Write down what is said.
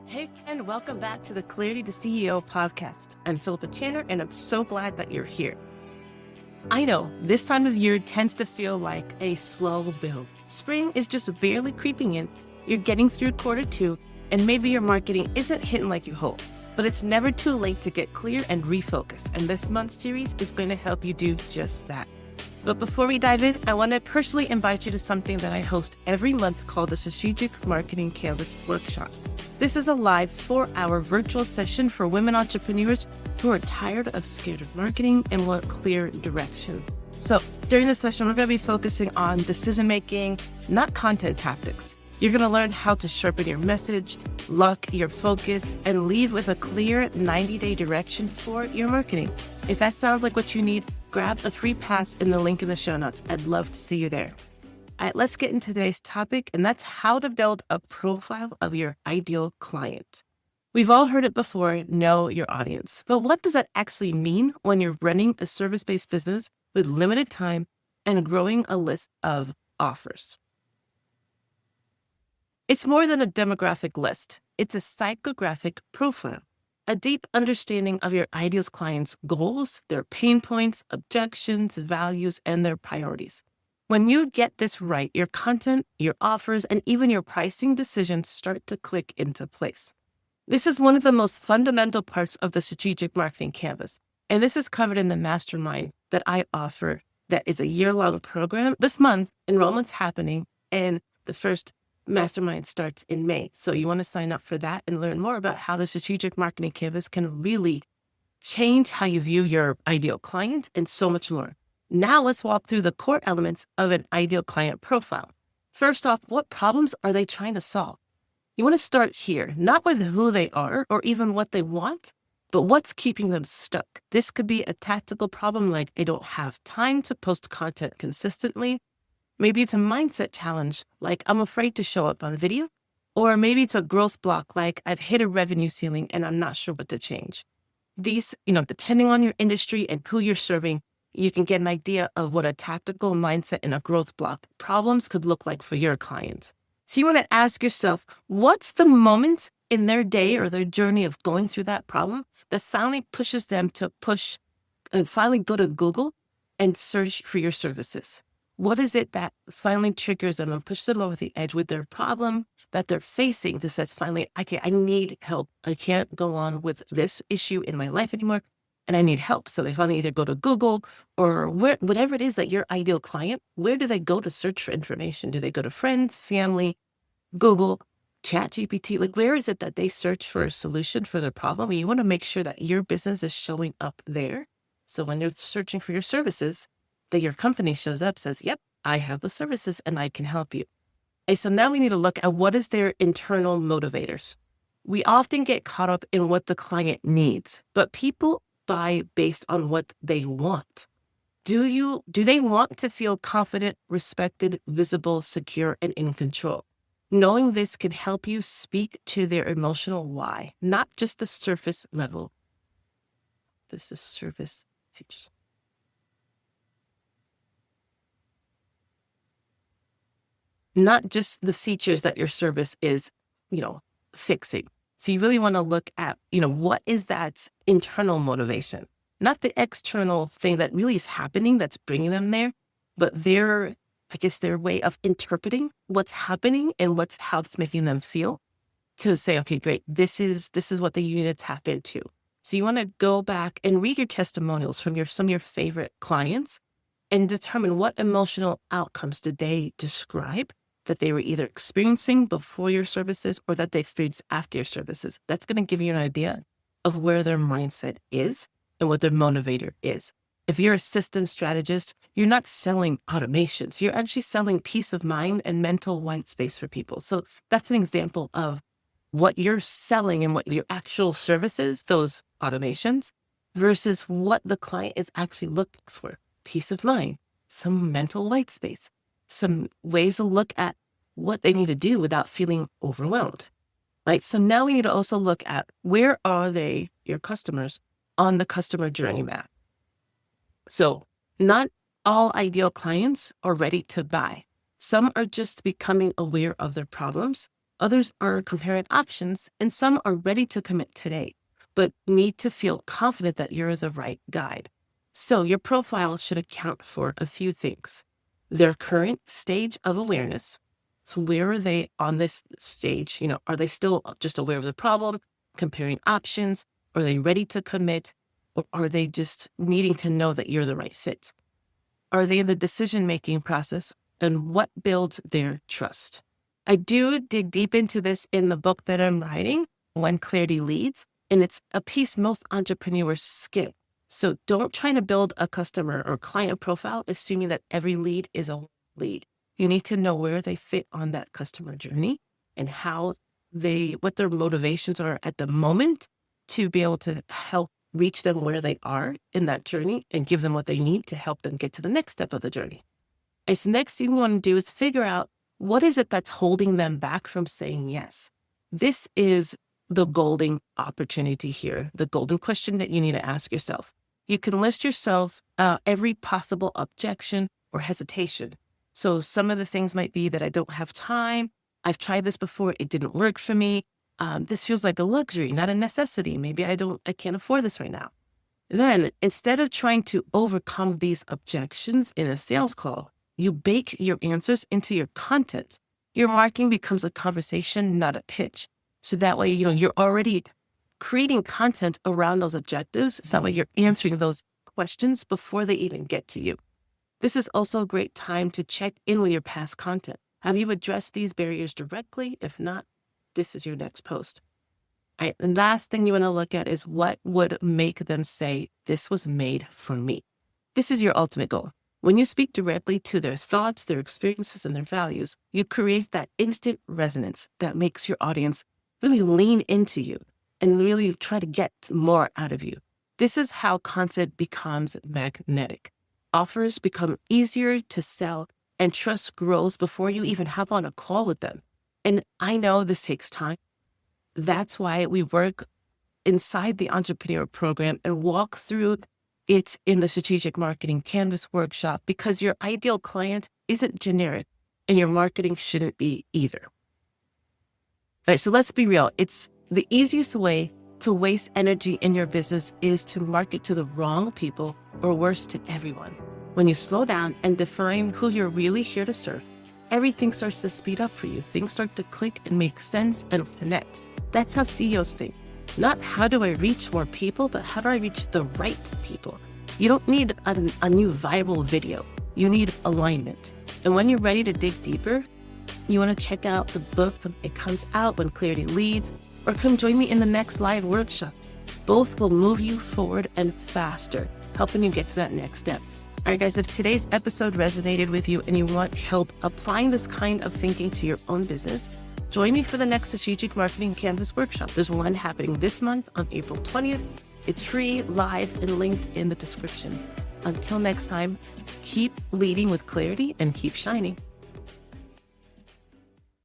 Hey friend, welcome back to the Clarity to CEO podcast. I'm Philippa and I'm so glad that you're here. I know this time of year tends to feel like a slow build. Spring is just barely creeping in. You're getting through Q2 and maybe your marketing isn't hitting like you hope, but it's never too late to get clear and refocus. And this month's series is going to help you do just that. But before we dive in, I want to personally invite you to something that I host every month called the Strategic Marketing Canvas Workshop. This is a live 4-hour virtual session for women entrepreneurs who are tired of scared of marketing and want clear direction. So during the session, we're going to be focusing on decision-making, not content tactics. You're going to learn how to sharpen your message, lock your focus, and leave with a clear 90-day direction for your marketing. If that sounds like what you need, grab a free pass in the link in the show notes. I'd love to see you there. All right, let's get into today's topic, and that's how to build a profile of your ideal client. We've all heard it before, know your audience. But what does that actually mean when you're running a service-based business with limited time and growing a list of offers? It's more than a demographic list. It's a psychographic profile, a deep understanding of your ideal client's goals, their pain points, objections, values, and their priorities. When you get this right, your content, your offers, and even your pricing decisions start to click into place. This is one of the most fundamental parts of the strategic marketing canvas, and this is covered in the mastermind that I offer that is a year-long program. This month, enrollment's happening, and the first mastermind starts in May. So you want to sign up for that and learn more about how the strategic marketing canvas can really change how you view your ideal client and so much more. Now let's walk through the core elements of an ideal client profile. First off, what problems are they trying to solve? You want to start here, not with who they are or even what they want, but what's keeping them stuck. This could be a tactical problem like I don't have time to post content consistently. Maybe it's a mindset challenge like I'm afraid to show up on video, or maybe it's a growth block like I've hit a revenue ceiling and I'm not sure what to change. These, depending on your industry and who you're serving, you can get an idea of what a tactical mindset and a growth block problems could look like for your clients. So you want to ask yourself, what's the moment in their day or their journey of going through that problem that finally pushes them to push and finally go to Google and search for your services? What is it that finally triggers them and pushes them over the edge with their problem that they're facing that says, finally, okay, I need help. I can't go on with this issue in my life anymore, and I need help. So they finally either go to Google or whatever it is that your ideal client, where do they go to search for information? Do they go to friends, family, Google, ChatGPT? Like, where is it that they search for a solution for their problem? And you want to make sure that your business is showing up there. So when they're searching for your services, that your company shows up, says, yep, I have the services and I can help you. And so now we need to look at what is their internal motivators. We often get caught up in what the client needs, but people buy based on what they want. Do they want to feel confident, respected, visible, secure, and in control? Knowing this can help you speak to their emotional why, not just the surface level. This is service features. Not just the features that your service is, fixing. So you really want to look at, what is that internal motivation? Not the external thing that really is happening that's bringing them there, but their way of interpreting what's happening and how it's making them feel to say, okay, great, this is what they need to tap into. So you want to go back and read your testimonials from some of your favorite clients and determine what emotional outcomes did they describe that they were either experiencing before your services or that they experienced after your services. That's going to give you an idea of where their mindset is and what their motivator is. If you're a system strategist, you're not selling automations. You're actually selling peace of mind and mental white space for people. So that's an example of what you're selling and what your actual services, those automations, versus what the client is actually looking for. Peace of mind, some mental white space, some ways to look at what they need to do without feeling overwhelmed, right? So now we need to also look at where are they, your customers, on the customer journey map. So not all ideal clients are ready to buy. Some are just becoming aware of their problems Others are comparing options, and some are ready to commit today, but need to feel confident that you're the right guide. So your profile should account for a few things. Their current stage of awareness. So where are they on this stage? Are they still just aware of the problem, comparing options? Are they ready to commit? Or are they just needing to know that you're the right fit? Are they in the decision-making process? And what builds their trust? I do dig deep into this in the book that I'm writing, When Clarity Leads, and it's a piece most entrepreneurs skip. So don't try to build a customer or client profile assuming that every lead is a lead. You need to know where they fit on that customer journey and what their motivations are at the moment to be able to help reach them where they are in that journey and give them what they need to help them get to the next step of the journey. And so next thing you want to do is figure out what is it that's holding them back from saying yes. This is the golden opportunity here, the golden question that you need to ask yourself. You can list yourselves every possible objection or hesitation. So some of the things might be that I don't have time. I've tried this before. It didn't work for me. This feels like a luxury, not a necessity. Maybe I can't afford this right now. Then instead of trying to overcome these objections in a sales call, you bake your answers into your content. Your marketing becomes a conversation, not a pitch. So that way, you're already creating content around those objectives. So that way you're answering those questions before they even get to you. This is also a great time to check in with your past content. Have you addressed these barriers directly? If not, this is your next post. All right, the last thing you want to look at is what would make them say, this was made for me. This is your ultimate goal. When you speak directly to their thoughts, their experiences, and their values, you create that instant resonance that makes your audience really lean into you and really try to get more out of you. This is how content becomes magnetic. Offers become easier to sell and trust grows before you even hop on a call with them. And I know this takes time. That's why we work inside the entrepreneur program and walk through it in the strategic marketing canvas workshop, because your ideal client isn't generic and your marketing shouldn't be either. All right, so let's be real. It's the easiest way to waste energy in your business is to market to the wrong people, or worse, to everyone. When you slow down and define who you're really here to serve, everything starts to speed up for you. Things start to click and make sense and connect. That's how CEOs think. Not how do I reach more people, but how do I reach the right people? You don't need a new viral video. You need alignment. And when you're ready to dig deeper, you want to check out the book. It comes out When Clarity Leads, or come join me in the next live workshop. Both will move you forward and faster, helping you get to that next step. All right, guys, if today's episode resonated with you and you want help applying this kind of thinking to your own business, join me for the next Strategic Marketing Canvas workshop. There's one happening this month on April 20th. It's free, live, and linked in the description. Until next time, keep leading with clarity and keep shining.